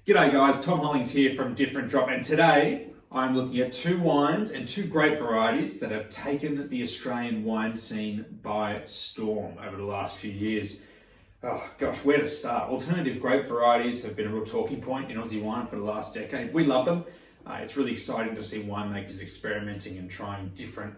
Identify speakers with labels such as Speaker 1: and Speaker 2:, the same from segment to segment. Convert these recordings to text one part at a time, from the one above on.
Speaker 1: G'day guys, Tom Hollings here from Different Drop, and today I'm looking at two wines and two grape varieties that have taken the Australian wine scene by storm over the last few years. Oh gosh, where to start? Alternative grape varieties have been a real talking point in Aussie wine for the last decade. We love them. It's really exciting to see winemakers experimenting and trying different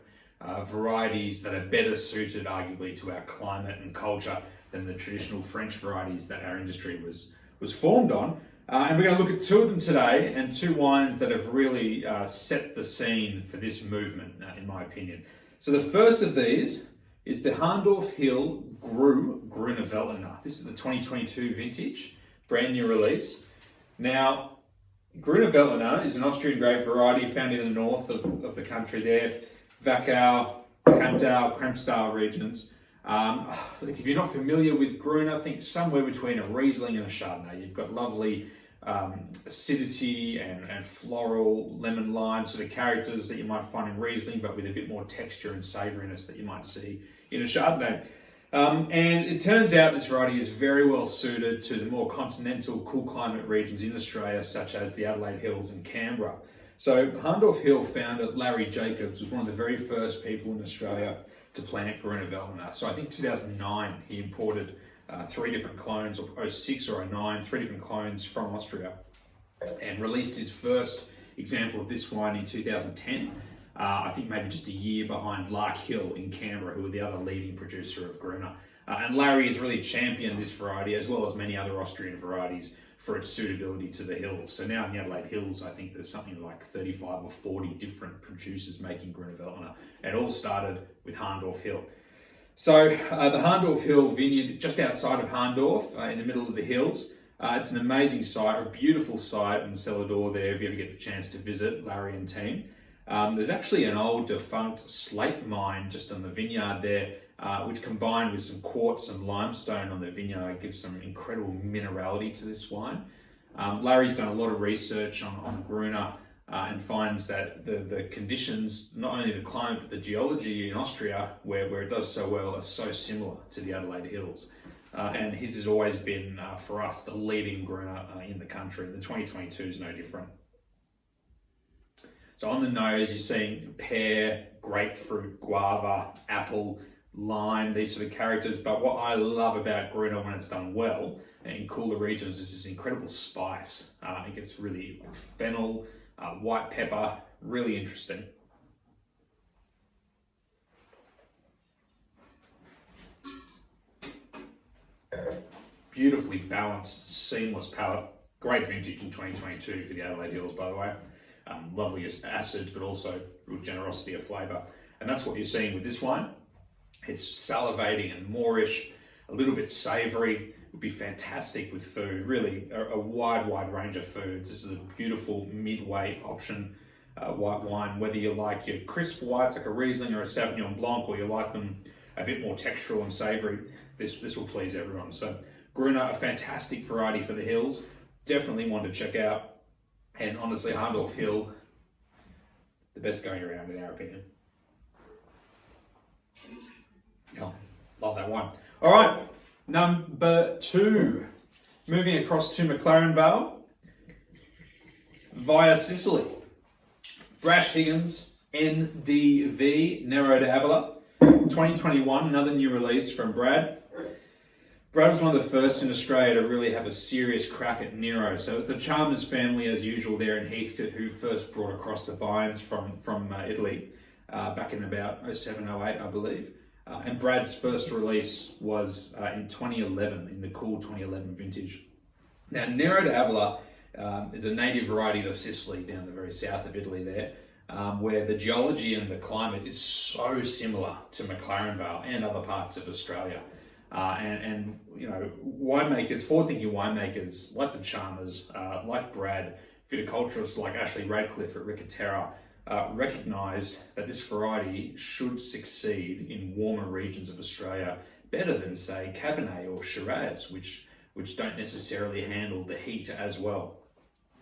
Speaker 1: varieties that are better suited arguably to our climate and culture than the traditional French varieties that our industry was formed on. And we're going to look at two of them today, and two wines that have really set the scene for this movement, in my opinion. So the first of these is the Hahndorf Hill Groom Grunervelina. This is the 2022 vintage, brand new release. Now, Grunervelina is an Austrian grape variety found in the north of the country there, Wachau, Kamptal, Kremstal regions. If you're not familiar with Gruner, think somewhere between a Riesling and a Chardonnay. You've got lovely acidity and floral lemon lime sort of characters that you might find in Riesling, but with a bit more texture and savouriness that you might see in a Chardonnay. And it turns out this variety is very well suited to the more continental cool climate regions in Australia, such as the Adelaide Hills and Canberra. So Hahndorf Hill founder Larry Jacobs was one of the very first people in Australia to plant Grunervelina. So I think 2009 he imported three different clones, or 06 or 09, three different clones from Austria, and released his first example of this wine in 2010. I think maybe just a year behind Lark Hill in Canberra, who were the other leading producer of Gruner. And Larry has really championed this variety, as well as many other Austrian varieties, for its suitability to the hills. So now in the Adelaide Hills, I think there's something like 35 or 40 different producers making Grunervelina. It all started with Hahndorf Hill. So the Hahndorf Hill vineyard, just outside of Hahndorf, in the middle of the hills. It's an amazing site, a beautiful site in the cellar door there if you ever get the chance to visit, Larry and team. There's actually an old defunct slate mine just on the vineyard there, which combined with some quartz and limestone on the vineyard gives some incredible minerality to this wine. Larry's done a lot of research on Gruner and finds that the conditions, not only the climate but the geology in Austria, where it does so well, are so similar to the Adelaide Hills. And his has always been, for us, the leading Gruner in the country. The 2022 is no different. So on the nose, you're seeing pear, grapefruit, guava, apple, lime, these sort of characters. But what I love about Gruner when it's done well in cooler regions is this incredible spice. It gets really fennel, white pepper, really interesting. Beautifully balanced, seamless palate. Great vintage in 2022 for the Adelaide Hills, by the way. Lovely acids, but also real generosity of flavour. And that's what you're seeing with this wine. It's salivating and moorish, a little bit savoury. Would be fantastic with food. Really, a wide range of foods. This is a beautiful mid-weight option, white wine. Whether you like your crisp whites like a Riesling or a Sauvignon Blanc, or you like them a bit more textural and savoury, this will please everyone. So Gruner, a fantastic variety for the hills. Definitely one to check out. And honestly, Hahndorf Hill, the best going around in our opinion. Oh, love that one. All right, number two. Moving across to McLaren Vale via Sicily. Brash Higgins, NDV, Nero d'Avola. 2021, another new release from Brad. Brad was one of the first in Australia to really have a serious crack at Nero. So it was the Chalmers family, as usual, there in Heathcote, who first brought across the vines from Italy back in about 07, 08, I believe. And Brad's first release was in 2011, in the cool 2011 vintage. Now, Nero d'Avola is a native variety to Sicily, down the very south of Italy there, where the geology and the climate is so similar to McLaren Vale and other parts of Australia. And you know, winemakers, forward-thinking winemakers like the Chalmers, like Brad, viticulturists like Ashley Radcliffe at Ricoterra, recognise that this variety should succeed in warmer regions of Australia better than, say, Cabernet or Shiraz, which don't necessarily handle the heat as well.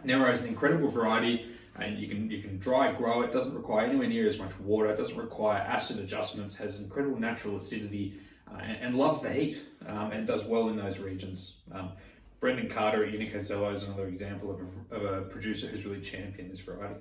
Speaker 1: Nero is an incredible variety, and you can dry grow it. Doesn't require anywhere near as much water. It doesn't require acid adjustments. Has incredible natural acidity, and loves the heat, and does well in those regions. Brendan Carter at Unico is another example of a producer who's really championed this variety.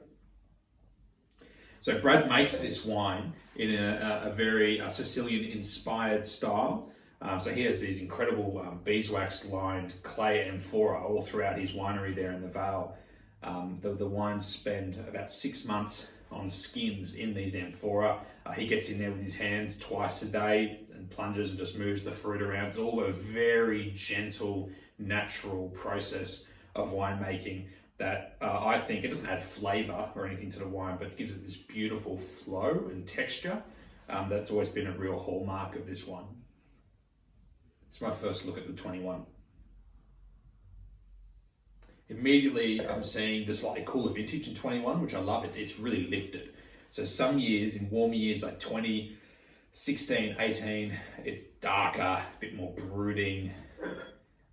Speaker 1: So Brad makes this wine in a very Sicilian-inspired style. So he has these incredible beeswax-lined clay amphora all throughout his winery there in the Vale. The wines spend about 6 months on skins in these amphora. He gets in there with his hands twice a day and plunges and just moves the fruit around. It's all a very gentle, natural process of winemaking that I think, it doesn't add flavour or anything to the wine, but gives it this beautiful flow and texture that's always been a real hallmark of this one. It's my first look at the 21. Immediately I'm seeing the slightly cooler vintage in 21, which I love. It's really lifted. So some years, in warmer years like 2016, 18, it's darker, a bit more brooding.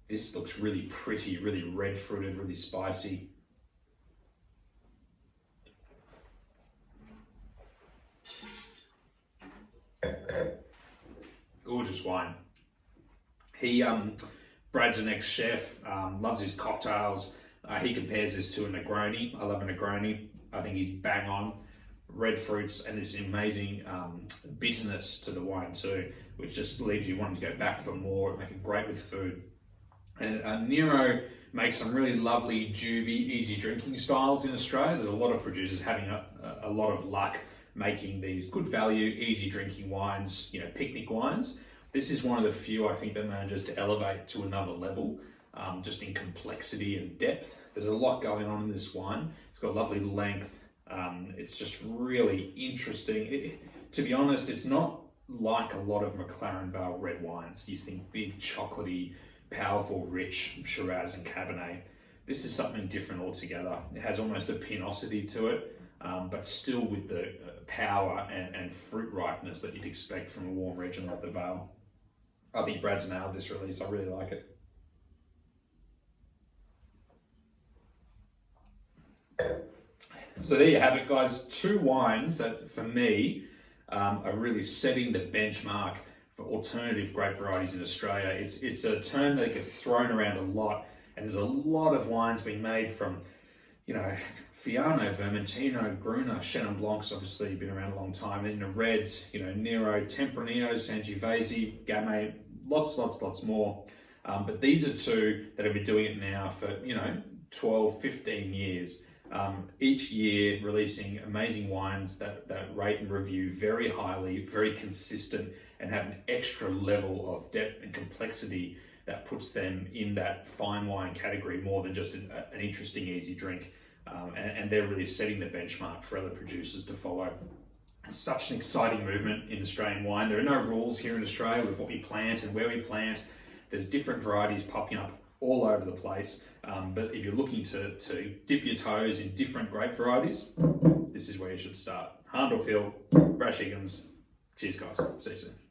Speaker 1: This looks really pretty, really red fruited, really spicy. Gorgeous wine. Brad's an ex-chef, loves his cocktails. He compares this to a Negroni. I love a Negroni. I think he's bang on. Red fruits and this amazing bitterness to the wine too, which just leaves you wanting to go back for more, make it great with food. And Nero makes some really lovely, juby, easy drinking styles in Australia. There's a lot of producers having a lot of luck making these good value, easy drinking wines, picnic wines. This is one of the few, I think, that manages to elevate to another level, just in complexity and depth. There's a lot going on in this wine. It's got lovely length. It's just really interesting. To be honest, it's not like a lot of McLaren Vale red wines. You think big, chocolatey, powerful, rich Shiraz and Cabernet. This is something different altogether. It has almost a pinosity to it, but still with the power and fruit ripeness that you'd expect from a warm region like the Vale. I think Brad's nailed this release. I really like it. So there you have it, guys. 2 wines that, for me, are really setting the benchmark for alternative grape varieties in Australia. It's a term that gets thrown around a lot, and there's a lot of wines being made from, Fiano, Vermentino, Gruner, Chenin Blanc's obviously been around a long time, and the reds, Nero, Tempranillo, Sangiovese, Gamay, lots more. But these are 2 that have been doing it now for, 12, 15 years. Each year releasing amazing wines that rate and review very highly, very consistent, and have an extra level of depth and complexity that puts them in that fine wine category more than just an interesting, easy drink. And they're really setting the benchmark for other producers to follow. It's such an exciting movement in Australian wine. There are no rules here in Australia with what we plant and where we plant. There's different varieties popping up all over the place. But if you're looking to dip your toes in different grape varieties, this is where you should start. Hahndorf Hill, Brash Higgins. Cheers, guys. See you soon.